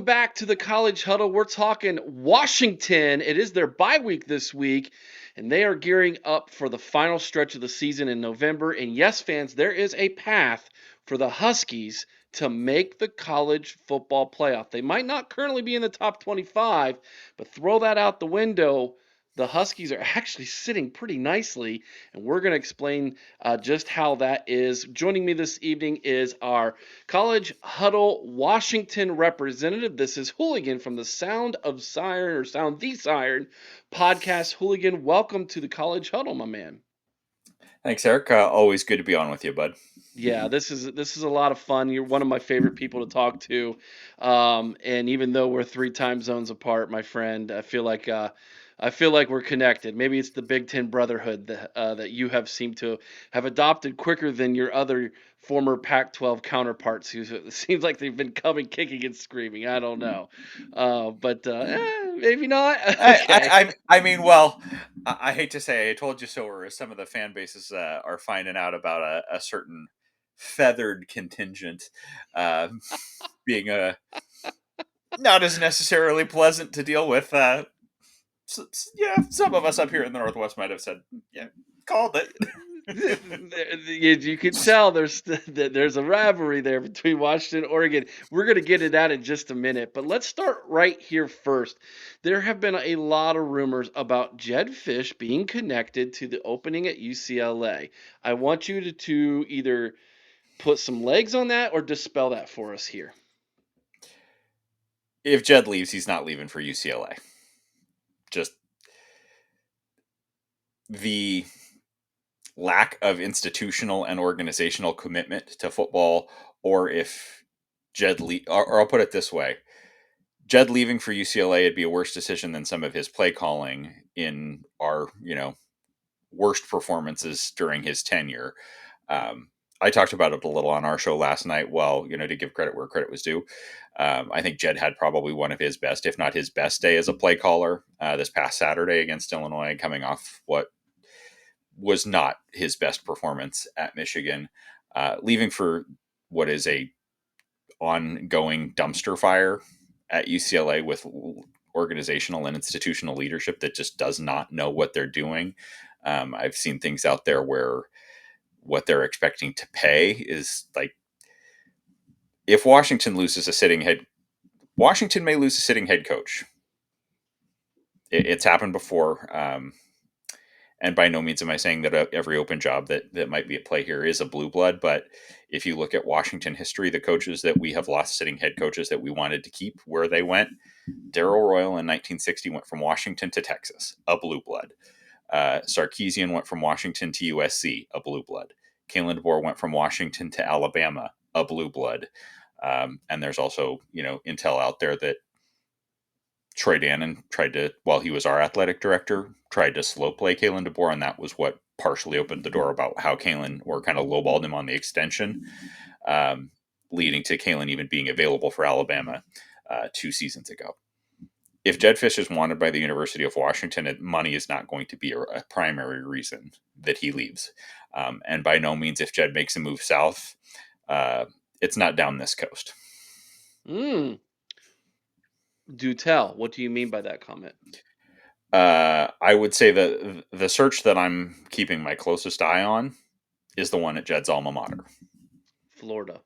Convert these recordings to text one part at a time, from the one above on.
Welcome back to the College Huddle. We're talking Washington. It is their bye week this week, and they are gearing up for the final stretch of the season in November. And yes, fans, there is a path for the Huskies to make the college football playoff. They might not currently be in the top 25, but throw that out the window. The Huskies are actually sitting pretty nicely, and we're going to explain just how that is. Joining me this evening is our College Huddle Washington representative. This is Hooligan from the Sound of Siren or Sound the Siren podcast. Hooligan, welcome to the College Huddle, my man. Thanks, Eric. Always good to be on with you, bud. Yeah, this is a lot of fun. You're one of my favorite people to talk to, and even though we're 3 time zones apart, my friend, I feel like we're connected. Maybe it's the Big Ten Brotherhood that you have seemed to have adopted quicker than your other former Pac-12 counterparts, who it seems like they've been coming kicking and screaming. I don't know, but maybe not. Okay. I hate to say I told you so, or some of the fan bases are finding out about a certain feathered contingent uh, being not as necessarily pleasant to deal with. Yeah, some of us up here in the Northwest might have said, yeah, called it. You can tell there's a rivalry there between Washington and Oregon. We're going to get into that in just a minute, but let's start right here first. There have been a lot of rumors about Jedd Fisch being connected to the opening at UCLA. I want you to either put some legs on that or dispel that for us here. If Jed leaves, he's not leaving for UCLA. Just the lack of institutional and organizational commitment to football, or if or I'll put it this way: Jed leaving for UCLA would be a worse decision than some of his play calling in our, worst performances during his tenure. Um, I talked about it a little on our show last night. Well, to give credit where credit was due. I think Jed had probably one of his best, if not his best day as a play caller this past Saturday against Illinois, coming off what was not his best performance at Michigan, leaving for what is a ongoing dumpster fire at UCLA with organizational and institutional leadership that just does not know what they're doing. I've seen things out there where what they're expecting to pay is like, if Washington may lose a sitting head coach. It's happened before. And by no means am I saying that every open job that might be at play here is a blue blood. But if you look at Washington history, the coaches that we have lost, sitting head coaches that we wanted to keep, where they went, Darrell Royal in 1960 went from Washington to Texas, a blue blood. Sarkisian went from Washington to USC, a blue blood. Kalen DeBoer went from Washington to Alabama, a blue blood. And there's also, intel out there that Troy Dannon tried to, while he was our athletic director, tried to slow play Kalen DeBoer, and that was what partially opened the door about how Kalen, or kind of lowballed him on the extension, leading to Kalen even being available for Alabama 2 seasons ago. If Jedd Fisch is wanted by the University of Washington, money is not going to be a primary reason that he leaves. And by no means, if Jed makes a move south, it's not down this coast. Mm. Do tell. What do you mean by that comment? I would say that the search that I'm keeping my closest eye on is the one at Jed's alma mater, Florida.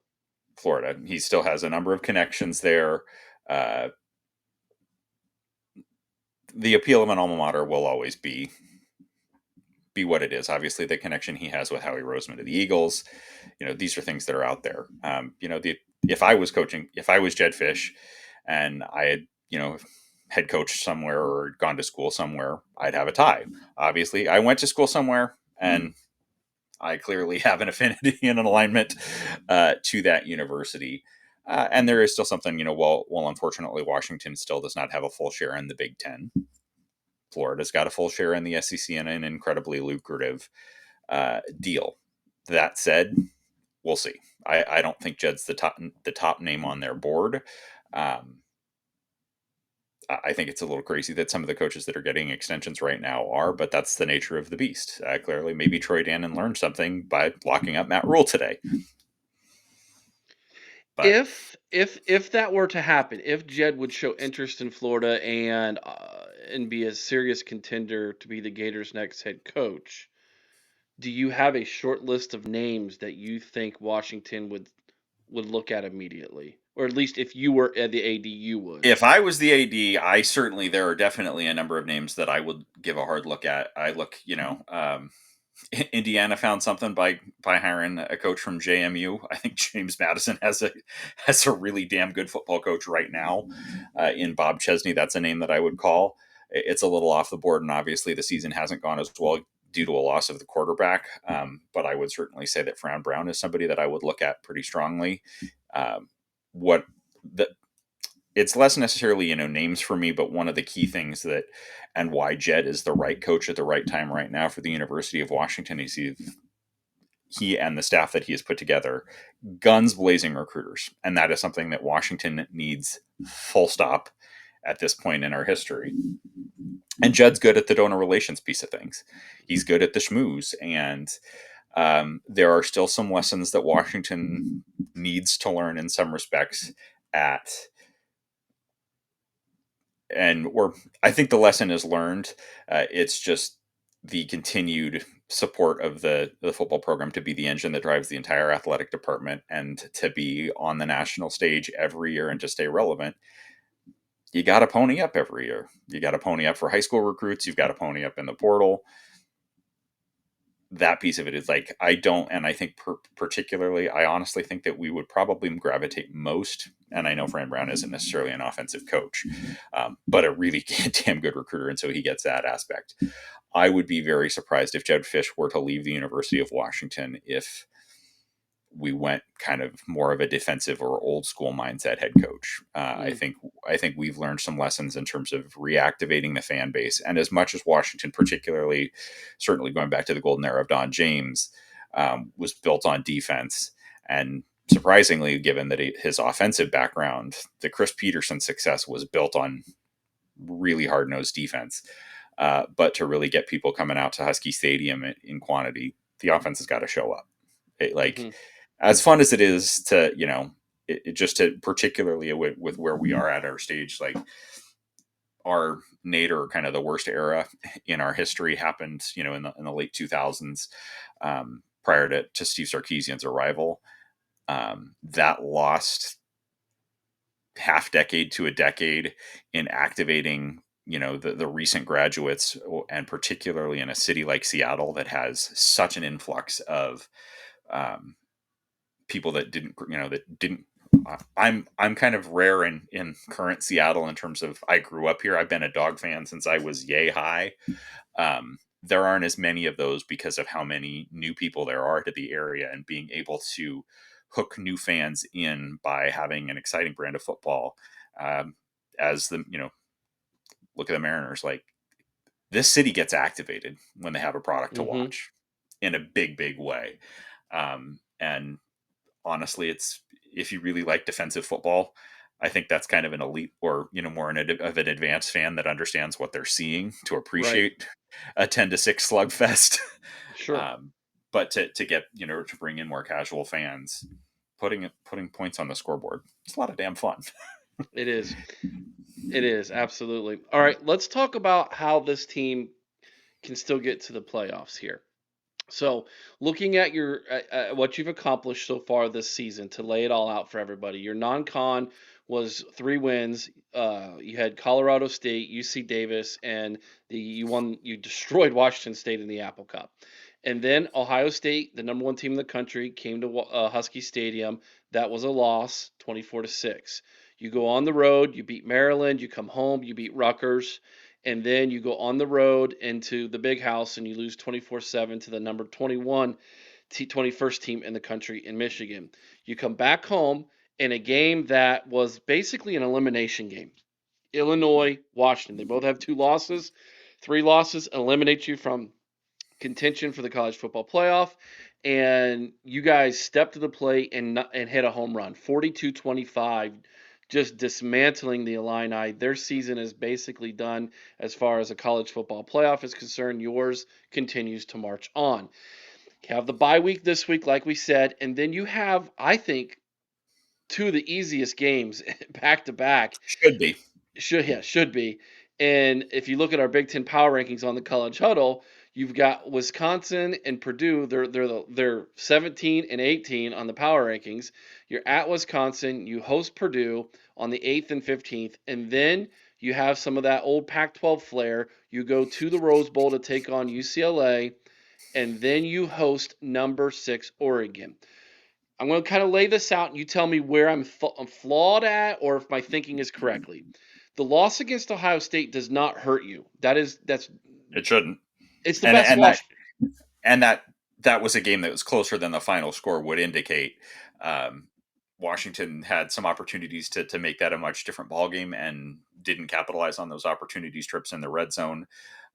Florida. He still has a number of connections there. The appeal of an alma mater will always be what it is. Obviously, the connection he has with Howie Roseman to the Eagles, these are things that are out there. If I was Jedd Fisch, and I had, head coached somewhere or gone to school somewhere, I'd have a tie. Obviously, I went to school somewhere, and I clearly have an affinity and an alignment to that university. And there is still something, while unfortunately Washington still does not have a full share in the Big Ten, Florida's got a full share in the SEC and an incredibly lucrative deal. That said, we'll see. I don't think Jed's the top name on their board. I think it's a little crazy that some of the coaches that are getting extensions right now are, but that's the nature of the beast. Clearly, maybe Troy Dannon learned something by locking up Matt Rule today. But If that were to happen, if Jedd would show interest in Florida and be a serious contender to be the Gators' next head coach, do you have a short list of names that you think Washington would look at immediately, or at least if you were at the AD, you would? if I was the AD, I certainly there are definitely a number of names that I would give a hard look at. I look, Indiana found something by hiring a coach from JMU. I think James Madison has a really damn good football coach right now in Bob Chesney. That's a name that I would call. It's a little off the board, and obviously the season hasn't gone as well due to a loss of the quarterback. But I would certainly say that Fran Brown is somebody that I would look at pretty strongly. What the It's less necessarily names for me, but one of the key things that and why Jedd is the right coach at the right time right now for the University of Washington is he and the staff that he has put together, guns blazing recruiters, and that is something that Washington needs, full stop, at this point in our history. And Jedd's good at the donor relations piece of things. He's good at the schmooze, and there are still some lessons that Washington needs to learn in some respects at and or I think the lesson is learned. It's just the continued support of the football program to be the engine that drives the entire athletic department and to be on the national stage every year and to stay relevant. You got to pony up every year. You got to pony up for high school recruits. You've got to pony up in the portal. That piece of it is like I don't, and I think particularly, I honestly think that we would probably gravitate most. And I know Fran Brown isn't necessarily an offensive coach, but a really damn good recruiter, and so he gets that aspect. I would be very surprised if Jedd Fisch were to leave the University of Washington if we went kind of more of a defensive or old school mindset head coach. Mm. I think we've learned some lessons in terms of reactivating the fan base, and as much as Washington, particularly, certainly going back to the golden era of Don James, was built on defense, and surprisingly, given that his offensive background, the Chris Peterson success was built on really hard nosed defense. But to really get people coming out to Husky Stadium in quantity, the offense has got to show up. Hmm. As fun as it is to it just to particularly with where we are at our stage, like our nadir, kind of the worst era in our history, happened in the late 2000s, prior to Steve Sarkisian's arrival. That lost half decade to a decade in activating the recent graduates, and particularly in a city like Seattle that has such an influx of people that didn't. I'm kind of rare in current Seattle in terms of I grew up here. I've been a dog fan since I was yay high. There aren't as many of those because of how many new people there are to the area, and being able to hook new fans in by having an exciting brand of football. As the look at the Mariners, like this city gets activated when they have a product to Hmm. watch in a big way. And honestly, it's if you really like defensive football, I think that's kind of an elite, or more of an advanced fan that understands what they're seeing to Right. appreciate a 10-6 slugfest. Sure. um, but to get to bring in more casual fans, putting points on the scoreboard, it's a lot of damn fun. It is. It is absolutely. All right. Let's talk about how this team can still get to the playoffs here. So, looking at your what you've accomplished so far this season, to lay it all out for everybody, your non-con was 3 wins. You had Colorado State, UC Davis, and you destroyed Washington State in the Apple Cup. And then Ohio State, the number one team in the country, came to Husky Stadium. That was a loss, 24-6. You go on the road, you beat Maryland, you come home, you beat Rutgers, and then you go on the road into the big house and you lose 24-7 to the number 21st team in the country in Michigan. You come back home in a game that was basically an elimination game. Illinois, Washington. They both have 2 losses. 3 losses eliminate you from contention for the college football playoff. And you guys stepped to the plate and hit a home run, 42-25, just dismantling the Illini. Their season is basically done as far as a college football playoff is concerned. Yours continues to march on. You have the bye week this week, like we said, and then you have, I think, two of the easiest games back to back. Should be. Should be. And if you look at our Big Ten power rankings on the College Huddle, you've got Wisconsin and Purdue. They're 17 and 18 on the power rankings. You're at Wisconsin. You host Purdue on the 8th and 15th, and then you have some of that old Pac-12 flair. You go to the Rose Bowl to take on UCLA, and then you host number 6 Oregon. I'm going to kind of lay this out, and you tell me where I'm flawed at, or if my thinking is correctly. The loss against Ohio State does not hurt you. That's It shouldn't. it's the And best and loss. that was a game that was closer than the final score would indicate. Um, Washington had some opportunities to make that a much different ball game and didn't capitalize on those opportunities. Trips in the red zone,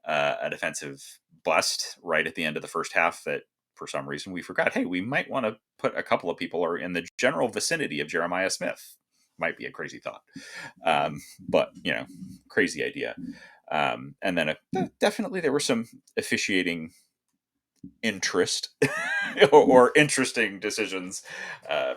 a defensive bust right at the end of the first half that for some reason we forgot. Hey, we might want to put a couple of people or in the general vicinity of Jeremiah Smith. Might be a crazy thought, but crazy idea. And then definitely there were some officiating interest or interesting decisions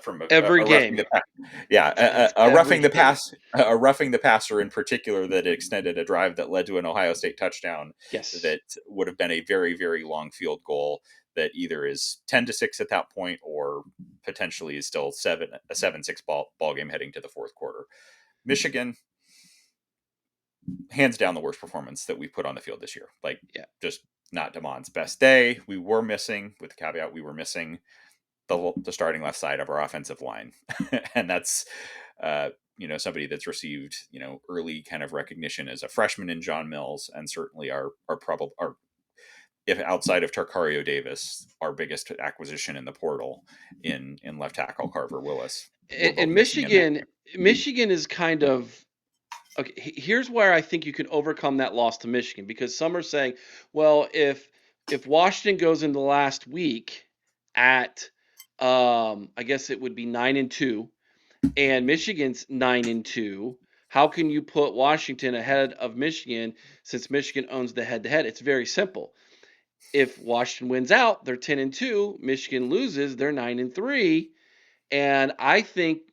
from Every a roughing game. the pass. Yeah, a Every roughing the game. pass, a roughing the passer in particular that extended a drive that led to an Ohio State touchdown Yes. that would have been a very, very long field goal that either is 10-6 at that point or potentially is still a 7-6 ball game heading to the fourth quarter. Michigan, hands down the worst performance that we put on the field this year. Like, Yeah. just not Damon's best day. We were missing, with the caveat, we were missing the starting left side of our offensive line, and that's somebody that's received early kind of recognition as a freshman in John Mills, and certainly our probably our if outside of Tarkario Davis, our biggest acquisition in the portal in left tackle Carver Willis. We're both And missing in that game. Michigan is kind of okay. Here's where I think you can overcome that loss to Michigan, because some are saying, well, if Washington goes into the last week at I guess it would be 9-2, and Michigan's 9-2. How can you put Washington ahead of Michigan since Michigan owns the head-to-head? It's very simple. If Washington wins out, they're 10-2. Michigan loses, they're 9-3, and I think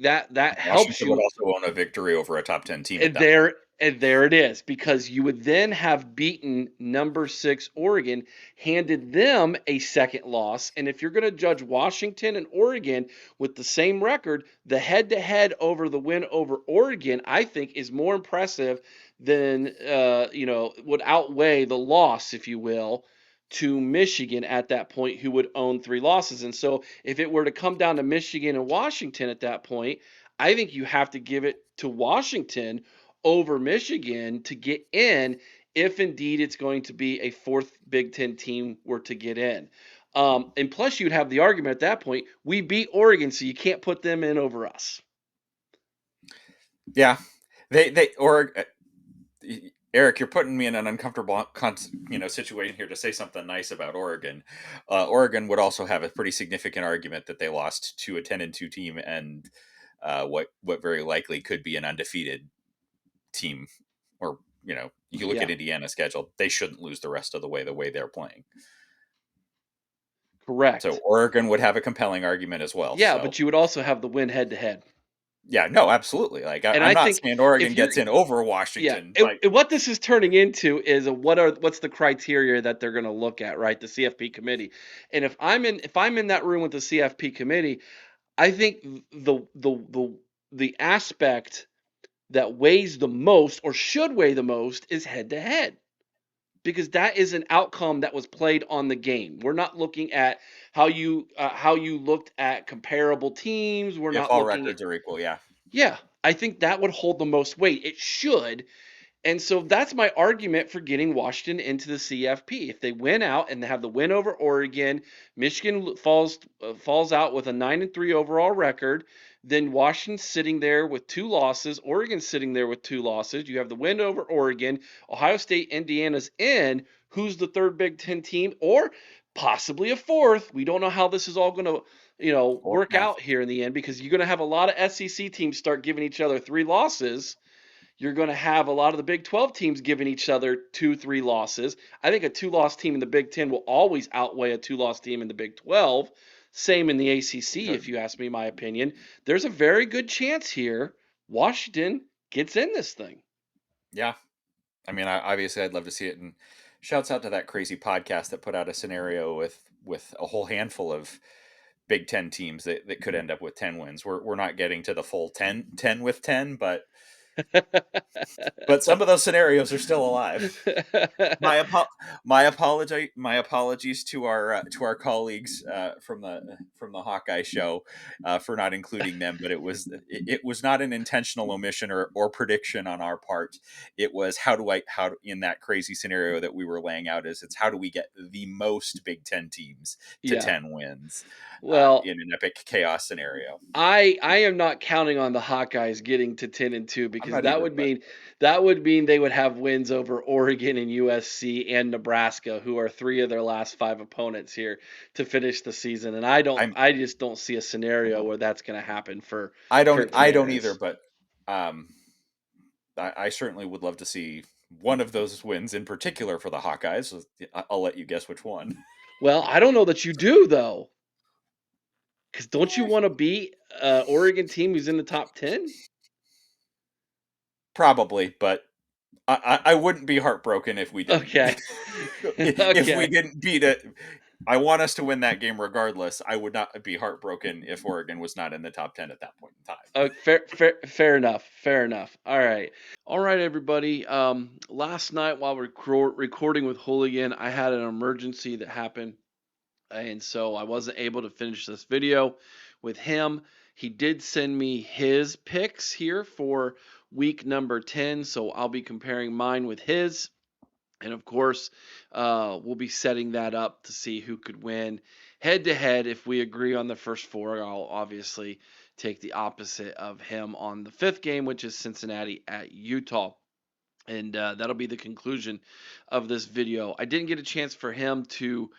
that helps Washington would you. also own a victory over a top 10 team at And that point. there it is, because you would then have beaten number 6 Oregon, handed them a second loss. And if you're going to judge Washington and Oregon with the same record, the head-to-head over the win over Oregon, I think, is more impressive than would outweigh the loss, if you will, to Michigan at that point, who would own 3 losses. And so if it were to come down to Michigan and Washington at that point, I think you have to give it to Washington over Michigan to get in, if indeed it's going to be a fourth Big Ten team were to get in. And plus, you'd have the argument at that point, we beat Oregon, so you can't put them in over us. Yeah, or Eric, you're putting me in an uncomfortable situation here to say something nice about Oregon. Oregon would also have a pretty significant argument that they lost to a 10-2 team and what very likely could be an undefeated team. Or you look Yeah, at Indiana's schedule, they shouldn't lose the rest of the way they're playing. So correct. Oregon would have a compelling argument as well. Yeah, So but you would also have the win head-to-head. yeah, no, absolutely. Like And I'm I not think saying Oregon if you're gets in over yeah, Washington, but what this is turning into is what's the criteria that they're going to look at, right? The CFP committee. And if I'm in that room with the CFP committee, I think the aspect that weighs the most, or should weigh the most, is head to head, because that is an outcome that was played on the game. We're not looking at how you looked at comparable teams. We're if not all looking at, records are equal, yeah. yeah. I think that would hold the most weight. It should. And so that's my argument for getting Washington into the CFP. If they win out and they have the win over Oregon, Michigan falls out with a 9-3 overall record, then Washington's sitting there with 2 losses, Oregon's sitting there with 2 losses. You have the win over Oregon, Ohio State, Indiana's in. Who's the third Big Ten team, or possibly a fourth? We don't know how this is all going to Or work yeah. out here in the end, because you're going to have a lot of SEC teams start giving each other 3 losses. You're going to have a lot of the Big 12 teams giving each other 2, 3 losses. I think a 2-loss team in the Big 10 will always outweigh a 2-loss team in the Big 12. Same in the ACC, So, if you ask me my opinion. There's a very good chance here Washington gets in this thing. yeah, I mean, obviously, I'd love to see it. And shouts out to that crazy podcast that put out a scenario with a whole handful of Big Ten teams that could end up with 10 wins. We're not getting to the full 10 with 10, but some of those scenarios are still alive. My my apologies to our colleagues from the Hawkeye show for not including them, but it was not an intentional omission or prediction on our part. It was in that crazy scenario that we were laying out, is it's how do we get the most Big Ten teams to Yeah. 10 wins Well, in an epic chaos scenario. I am not counting on the Hawkeyes getting to 10-2 I'm because not either, but that would mean they would have wins over Oregon and USC and Nebraska, who are three of their last five opponents here to finish the season. And I'm I just don't see a scenario where that's going to happen for Kurt I don't either, Tavares. but um, I certainly would love to see one of those wins in particular for the Hawkeyes. I'll let you guess which one. Well, I don't know that you do though, because don't you Eh, want to beat Oregon team who's in the top 10? Probably, but I wouldn't be heartbroken if we didn't. Okay. If we Okay. didn't beat it, I want us to win that game regardless. I would not be heartbroken if Oregon was not in the top 10 at that point in time. Fair enough. Fair enough. All right, everybody. Last night while recording with Hooligan, I had an emergency that happened, and so I wasn't able to finish this video with him. He did send me his picks here for week number 10, so I'll be comparing mine with his. And of course, we'll be setting that up to see who could win head to head. If we agree on the first four, I'll obviously take the opposite of him on the fifth game, which is Cincinnati at Utah. And that'll be the conclusion of this video. I didn't get a chance for him to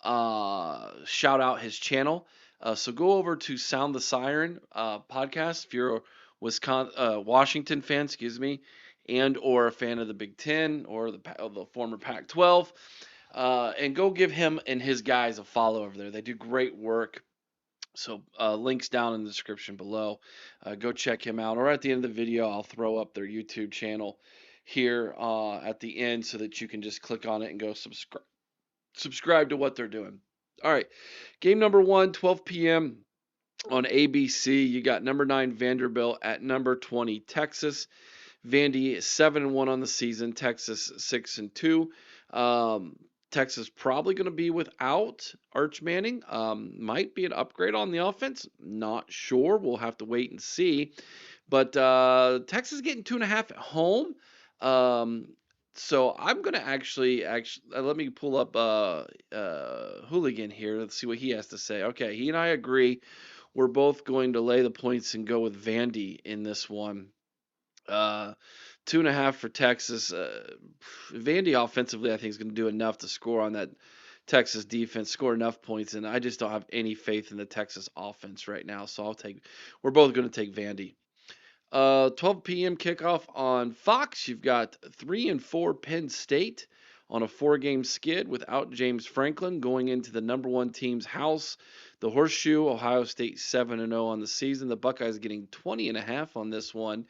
shout out his channel. So go over to Sound the Siren podcast if you're a Washington fan, excuse me, and or a fan of the Big Ten or the former Pac-12, and go give him and his guys a follow over there. They do great work. So links down in the description below. Go check him out. Or at the end of the video, I'll throw up their YouTube channel here at the end so that you can just click on it and go subscribe to what they're doing. All right, game number 1, 12 p.m. on ABC. You got number 9 Vanderbilt at number 20 Texas. Vandy 7-1 on the season. Texas 6-2. Texas probably going to be without Arch Manning. Might be an upgrade on the offense. Not sure. We'll have to wait and see. But Texas getting 2.5 at home. Um, so I'm gonna actually let me pull up Hooligan here. Let's see what he has to say. Okay, he and I agree. We're both going to lay the points and go with Vandy in this one. Uh, 2.5 for Texas. Vandy offensively, I think, is going to do enough to score on that Texas defense, score enough points, and I just don't have any faith in the Texas offense right now. So we're both going to take Vandy. 12 p.m. kickoff on Fox. You've got 3-4 Penn State on a 4-game skid without James Franklin going into the number 1 team's house. The Horseshoe, Ohio State 7-0 on the season. The Buckeyes getting 20.5 on this one.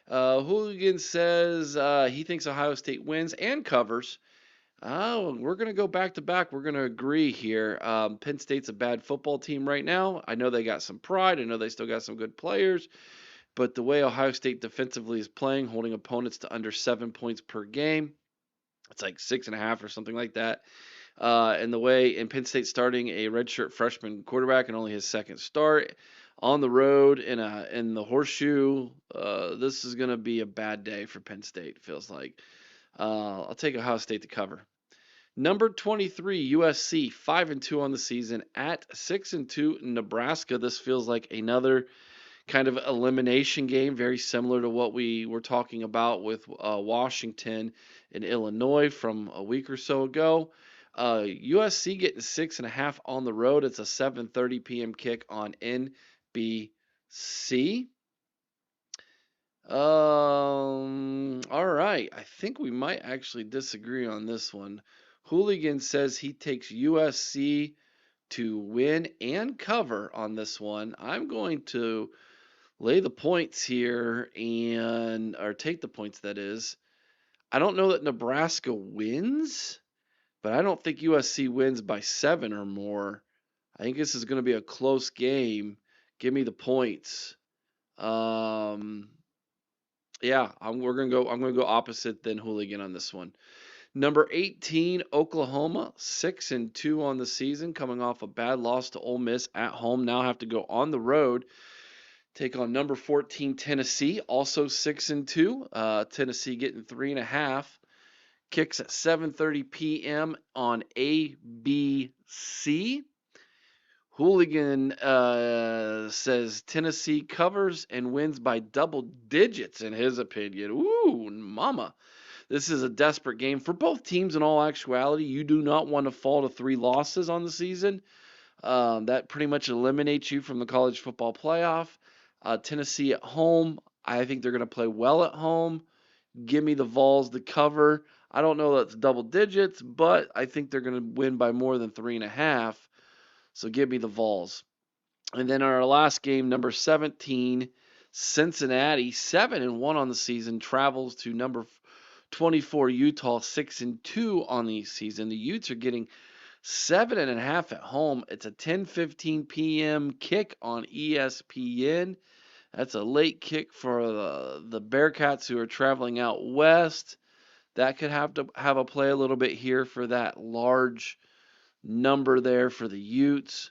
Hooligan says he thinks Ohio State wins and covers. Oh, we're going to go back to back. We're going to agree here. Penn State's a bad football team right now. I know they got some pride. I know they still got some good players. But the way Ohio State defensively is playing, holding opponents to under 7 points per game, it's like 6.5 or something like that. And the way in Penn State starting a redshirt freshman quarterback and only his second start on the road in the Horseshoe, this is going to be a bad day for Penn State. Feels like I'll take Ohio State to cover. Number 23 USC 5-2 on the season at 6-2 Nebraska. This feels like another kind of elimination game, very similar to what we were talking about with Washington and Illinois from a week or so ago. USC getting 6.5 on the road. It's a 7:30 p.m. kick on NBC. All right. I think we might actually disagree on this one. Hooligan says he takes USC to win and cover on this one. I'm going to lay the points here or take the points, that is. I don't know that Nebraska wins, but I don't think USC wins by 7 or more. I think this is going to be a close game. Give me the points. Um, yeah, we're gonna go. I'm gonna go opposite than Hooligan on this one. Number 18, Oklahoma, 6-2 on the season, coming off a bad loss to Ole Miss at home. Now have to go on the road, take on number 14, Tennessee, also 6-2. Tennessee getting 3.5. Kicks at 7:30 p.m. on ABC. Hooligan says Tennessee covers and wins by double digits, in his opinion. Ooh, mama. This is a desperate game for both teams in all actuality. You do not want to fall to 3 losses on the season. That pretty much eliminates you from the college football playoff. Tennessee at home, I think they're going to play well at home. Give me the Vols to cover. I don't know that's double digits, but I think they're going to win by more than 3.5. So give me the Vols. And then our last game, number 17, Cincinnati, 7-1 on the season, travels to number 24 Utah, 6-2 on the season. The Utes are getting 7.5 at home. It's a 10:15 p.m. kick on ESPN. That's a late kick for the Bearcats who are traveling out west. That could have to have a play a little bit here for that large number there for the Utes.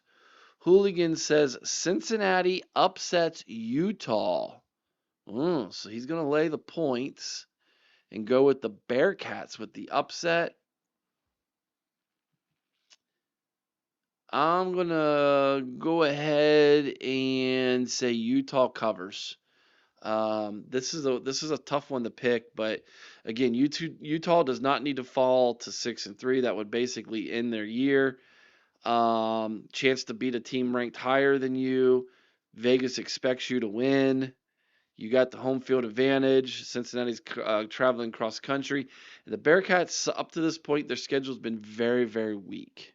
Hooligan says Cincinnati upsets Utah. So he's going to lay the points and go with the Bearcats with the upset. I'm going to go ahead and say Utah covers. This is a tough one to pick, but again, Utah does not need to fall to 6-3. That would basically end their year. Chance to beat a team ranked higher than you. Vegas expects you to win. You got the home field advantage. Cincinnati's traveling cross country. And the Bearcats, up to this point, their schedule's been very, very weak.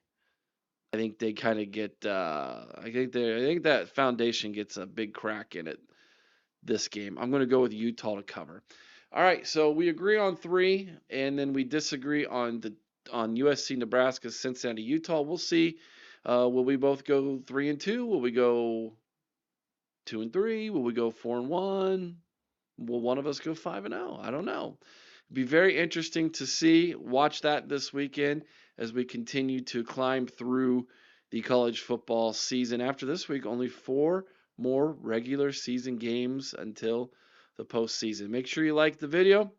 I think they kind of get. I think that foundation gets a big crack in it this game. I'm going to go with Utah to cover. All right, so we agree on 3, and then we disagree on USC, Nebraska, Cincinnati, Utah. We'll see. Will we both go 3-2? Will we go 2-3? Will we go 4-1? Will one of us go 5-0? I don't know. It'd be very interesting to see. Watch that this weekend as we continue to climb through the college football season. After this week, only 4 more regular season games until the postseason. Make sure you like the video,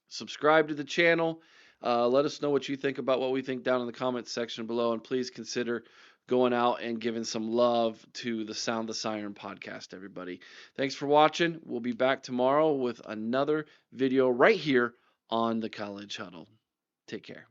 subscribe to the channel. Let us know what you think about what we think down in the comments section below, and please consider going out and giving some love to the Sound the Siren podcast, everybody. Thanks for watching. We'll be back tomorrow with another video right here on the College Huddle. Take care.